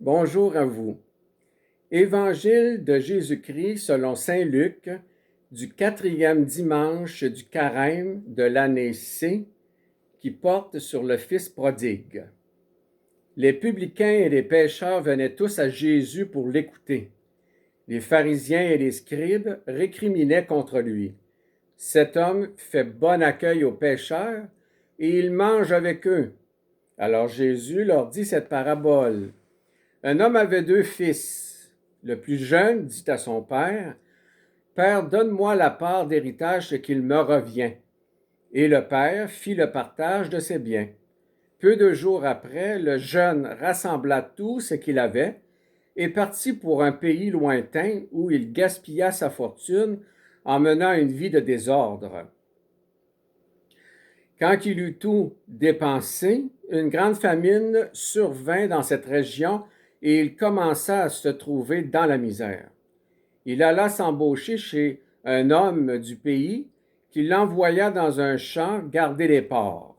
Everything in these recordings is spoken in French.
Bonjour à vous. Évangile de Jésus-Christ selon saint Luc du 4e dimanche du carême de l'année C qui porte sur le Fils prodigue. Les publicains et les pécheurs venaient tous à Jésus pour l'écouter. Les pharisiens et les scribes récriminaient contre lui. Cet homme fait bon accueil aux pécheurs et il mange avec eux. Alors Jésus leur dit cette parabole. Un homme avait 2 fils. Le plus jeune dit à son père, « Père, donne-moi la part d'héritage qu'il me revient. » Et le père fit le partage de ses biens. Peu de jours après, le jeune rassembla tout ce qu'il avait et partit pour un pays lointain où il gaspilla sa fortune en menant une vie de désordre. Quand il eut tout dépensé, une grande famine survint dans cette région et il commença à se trouver dans la misère. Il alla s'embaucher chez un homme du pays qui l'envoya dans un champ garder les porcs.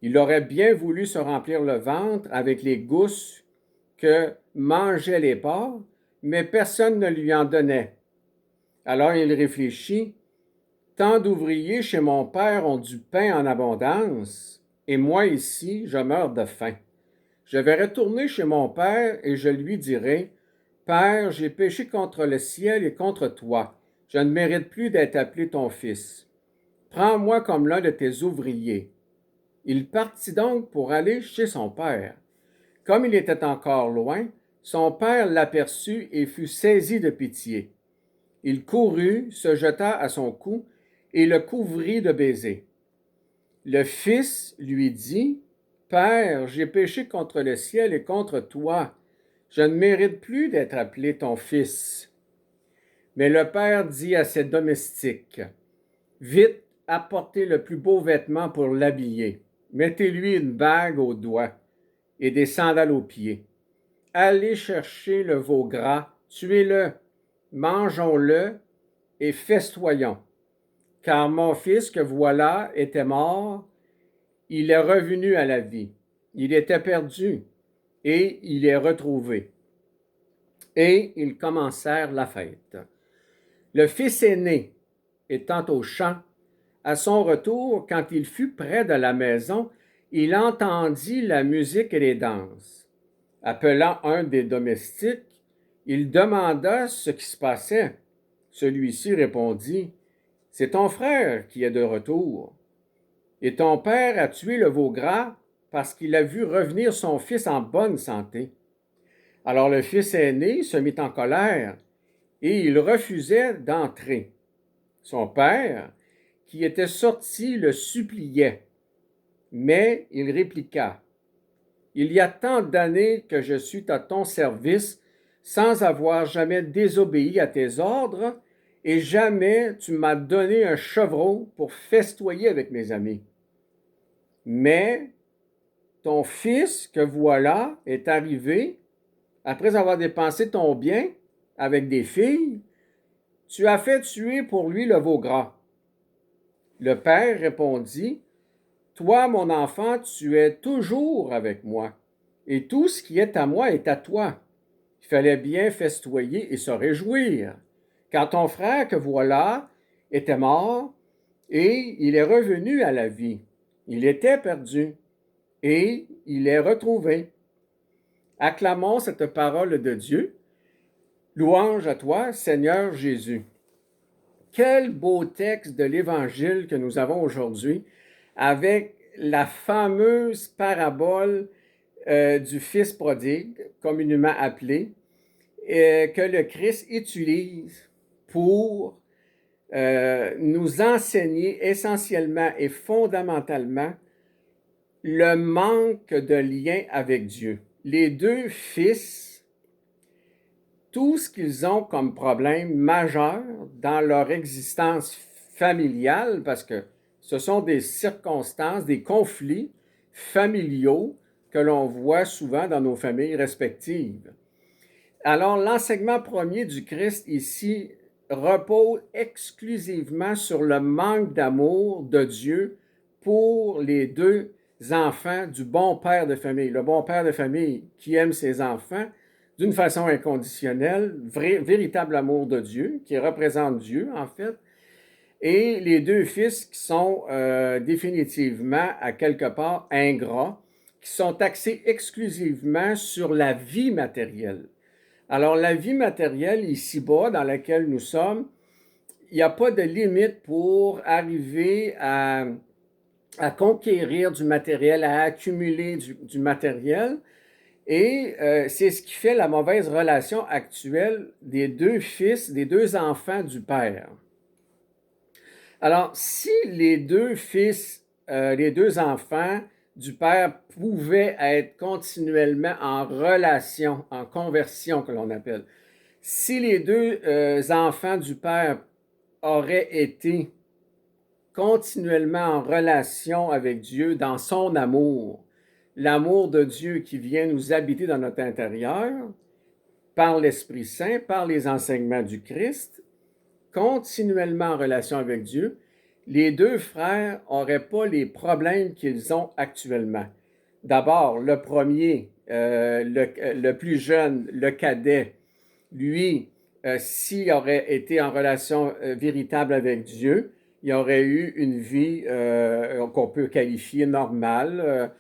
Il aurait bien voulu se remplir le ventre avec les gousses que mangeaient les porcs, mais personne ne lui en donnait. Alors il réfléchit, « Tant d'ouvriers chez mon père ont du pain en abondance, et moi ici, je meurs de faim. Je vais retourner chez mon père et je lui dirai, « Père, j'ai péché contre le ciel et contre toi. Je ne mérite plus d'être appelé ton fils. Prends-moi comme l'un de tes ouvriers. » Il partit donc pour aller chez son père. Comme il était encore loin, son père l'aperçut et fut saisi de pitié. Il courut, se jeta à son cou et le couvrit de baisers. Le fils lui dit, « Père, j'ai péché contre le ciel et contre toi. Je ne mérite plus d'être appelé ton fils. » Mais le père dit à ses domestiques, « Vite, apportez le plus beau vêtement pour l'habiller. Mettez-lui une bague au doigt et des sandales aux pieds. Allez chercher le veau gras, tuez-le, mangeons-le et festoyons. Car mon fils que voilà était mort, il est revenu à la vie. Il était perdu et il est retrouvé. » Et ils commencèrent la fête. Le fils aîné, étant au champ, à son retour, quand il fut près de la maison, il entendit la musique et les danses. Appelant un des domestiques, il demanda ce qui se passait. Celui-ci répondit, « C'est ton frère qui est de retour. Et ton père a tué le veau gras parce qu'il a vu revenir son fils en bonne santé. » Alors le fils aîné se mit en colère et il refusait d'entrer. Son père, qui était sorti, le suppliait, mais il répliqua, « Il y a tant d'années que je suis à ton service sans avoir jamais désobéi à tes ordres, et jamais tu m'as donné un chevreau pour festoyer avec mes amis. Mais ton fils que voilà est arrivé, après avoir dépensé ton bien avec des filles, tu as fait tuer pour lui le veau gras. » Le père répondit, « Toi, mon enfant, tu es toujours avec moi, et tout ce qui est à moi est à toi. Il fallait bien festoyer et se réjouir, car ton frère que voilà était mort, et il est revenu à la vie. Il était perdu, et il est retrouvé. » Acclamons cette parole de Dieu. Louange à toi, Seigneur Jésus. Quel beau texte de l'Évangile que nous avons aujourd'hui avec la fameuse parabole du Fils prodigue, communément appelé, que le Christ utilise pour nous enseigner essentiellement et fondamentalement le manque de lien avec Dieu. Les 2 fils, tout ce qu'ils ont comme problème majeur dans leur existence familiale, parce que ce sont des circonstances, des conflits familiaux que l'on voit souvent dans nos familles respectives. Alors, l'enseignement premier du Christ ici repose exclusivement sur le manque d'amour de Dieu pour les 2 enfants du bon père de famille. Le bon père de famille qui aime ses enfants d'une façon inconditionnelle, véritable amour de Dieu, qui représente Dieu en fait, et les deux fils qui sont définitivement à quelque part ingrats, qui sont axés exclusivement sur la vie matérielle. Alors la vie matérielle ici-bas dans laquelle nous sommes, il n'y a pas de limite pour arriver à conquérir du matériel, à accumuler du matériel. Et c'est ce qui fait la mauvaise relation actuelle des deux fils, des deux enfants du père. Alors, si les deux fils, les deux enfants du père pouvaient être continuellement en relation, en conversion que l'on appelle, si les deux enfants du père auraient été continuellement en relation avec Dieu dans son amour, l'amour de Dieu qui vient nous habiter dans notre intérieur, par l'Esprit Saint, par les enseignements du Christ, continuellement en relation avec Dieu, les deux frères n'auraient pas les problèmes qu'ils ont actuellement. D'abord, le premier, le plus jeune, le cadet, lui, s'il aurait été en relation véritable avec Dieu, il aurait eu une vie qu'on peut qualifier normale,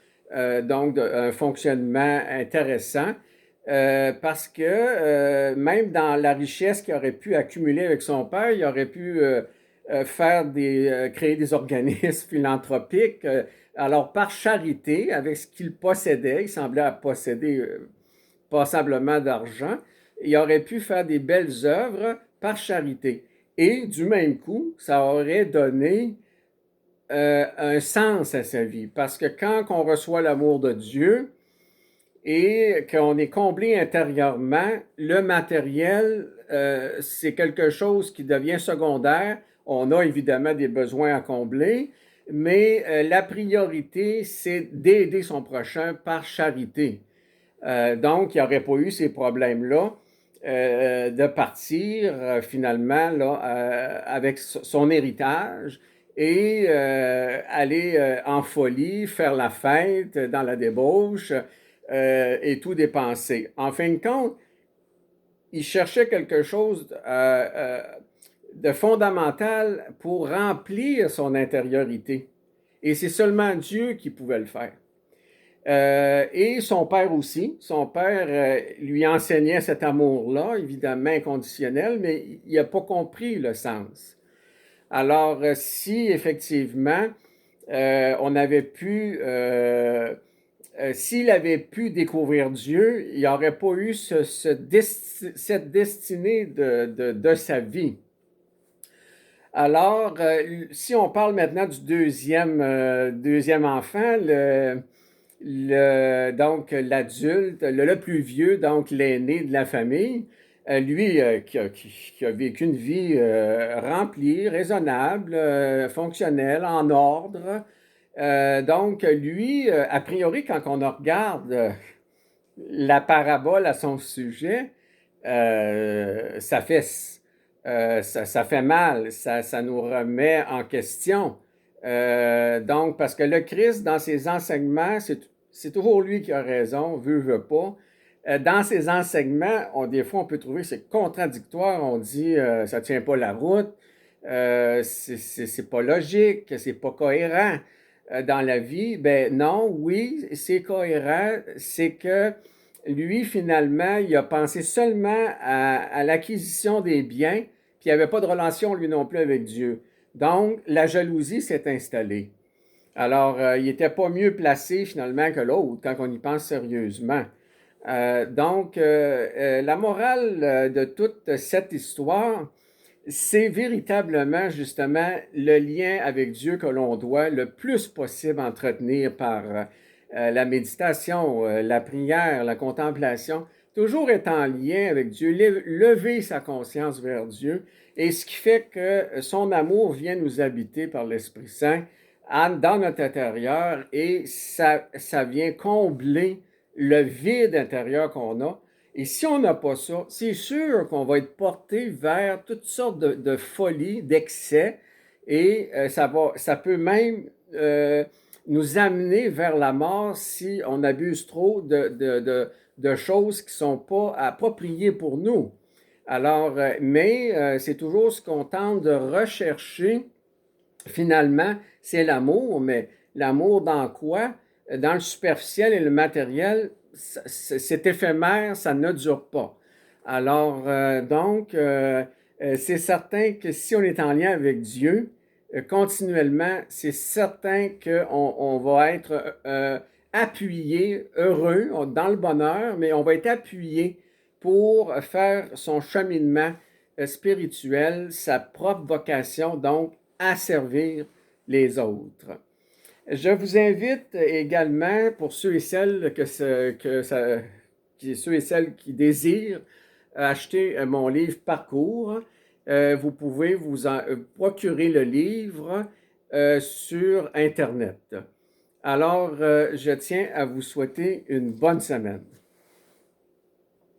donc un fonctionnement intéressant, parce que même dans la richesse qu'il aurait pu accumuler avec son père, il aurait pu créer des organismes philanthropiques. Alors, par charité, avec ce qu'il possédait, il semblait posséder passablement d'argent, il aurait pu faire des belles œuvres par charité. Et du même coup, ça aurait donné un sens à sa vie. Parce que quand on reçoit l'amour de Dieu et qu'on est comblé intérieurement, le matériel, c'est quelque chose qui devient secondaire. On a évidemment des besoins à combler, mais la priorité, c'est d'aider son prochain par charité. Donc, il n'y aurait pas eu ces problèmes-là de partir finalement là, avec son héritage et aller en folie, faire la fête dans la débauche et tout dépenser. En fin de compte, il cherchait quelque chose de fondamental pour remplir son intériorité. Et c'est seulement Dieu qui pouvait le faire. Et son père aussi. Son père lui enseignait cet amour-là, évidemment inconditionnel, mais il n'a pas compris le sens. Alors, si effectivement on avait pu, s'il avait pu découvrir Dieu, il n'y aurait pas eu cette destinée de sa vie. Alors, si on parle maintenant du deuxième enfant, donc l'adulte, le plus vieux, donc l'aîné de la famille, lui qui a vécu une vie remplie, raisonnable, fonctionnelle, en ordre. Donc lui, a priori, quand on regarde la parabole à son sujet, ça fait, ça fait mal, ça nous remet en question. Donc, parce que le Christ, dans ses enseignements, c'est toujours lui qui a raison, veut pas. Dans ses enseignements, des fois, on peut trouver que c'est contradictoire. On dit ça ne tient pas la route, c'est pas logique, c'est pas cohérent dans la vie. Ben non, oui, c'est cohérent. C'est que lui, finalement, il a pensé seulement à l'acquisition des biens, puis il n'y avait pas de relation, lui non plus, avec Dieu. Donc, la jalousie s'est installée. Alors, il n'était pas mieux placé finalement que l'autre quand on y pense sérieusement. Donc, la morale de toute cette histoire, c'est véritablement justement le lien avec Dieu que l'on doit le plus possible entretenir par la méditation, la prière, la contemplation, toujours être en lien avec Dieu, lever sa conscience vers Dieu, et ce qui fait que son amour vient nous habiter par l'Esprit Saint dans notre intérieur, et ça vient combler le vide intérieur qu'on a. Et si on n'a pas ça, c'est sûr qu'on va être porté vers toutes sortes de folies, d'excès, et ça peut même nous amener vers la mort si on abuse trop de choses qui ne sont pas appropriées pour nous. Alors, mais c'est toujours ce qu'on tente de rechercher. Finalement, c'est l'amour, mais l'amour dans quoi? Dans le superficiel et le matériel, c'est éphémère, ça ne dure pas. Alors, c'est certain que si on est en lien avec Dieu, continuellement, c'est certain qu'on va être appuyé, heureux, dans le bonheur, mais on va être appuyé pour faire son cheminement spirituel, sa propre vocation, donc à servir les autres. Je vous invite également, pour ceux et celles ceux et celles qui désirent acheter mon livre Parcours, vous pouvez vous procurer le livre sur Internet. Alors, je tiens à vous souhaiter une bonne semaine.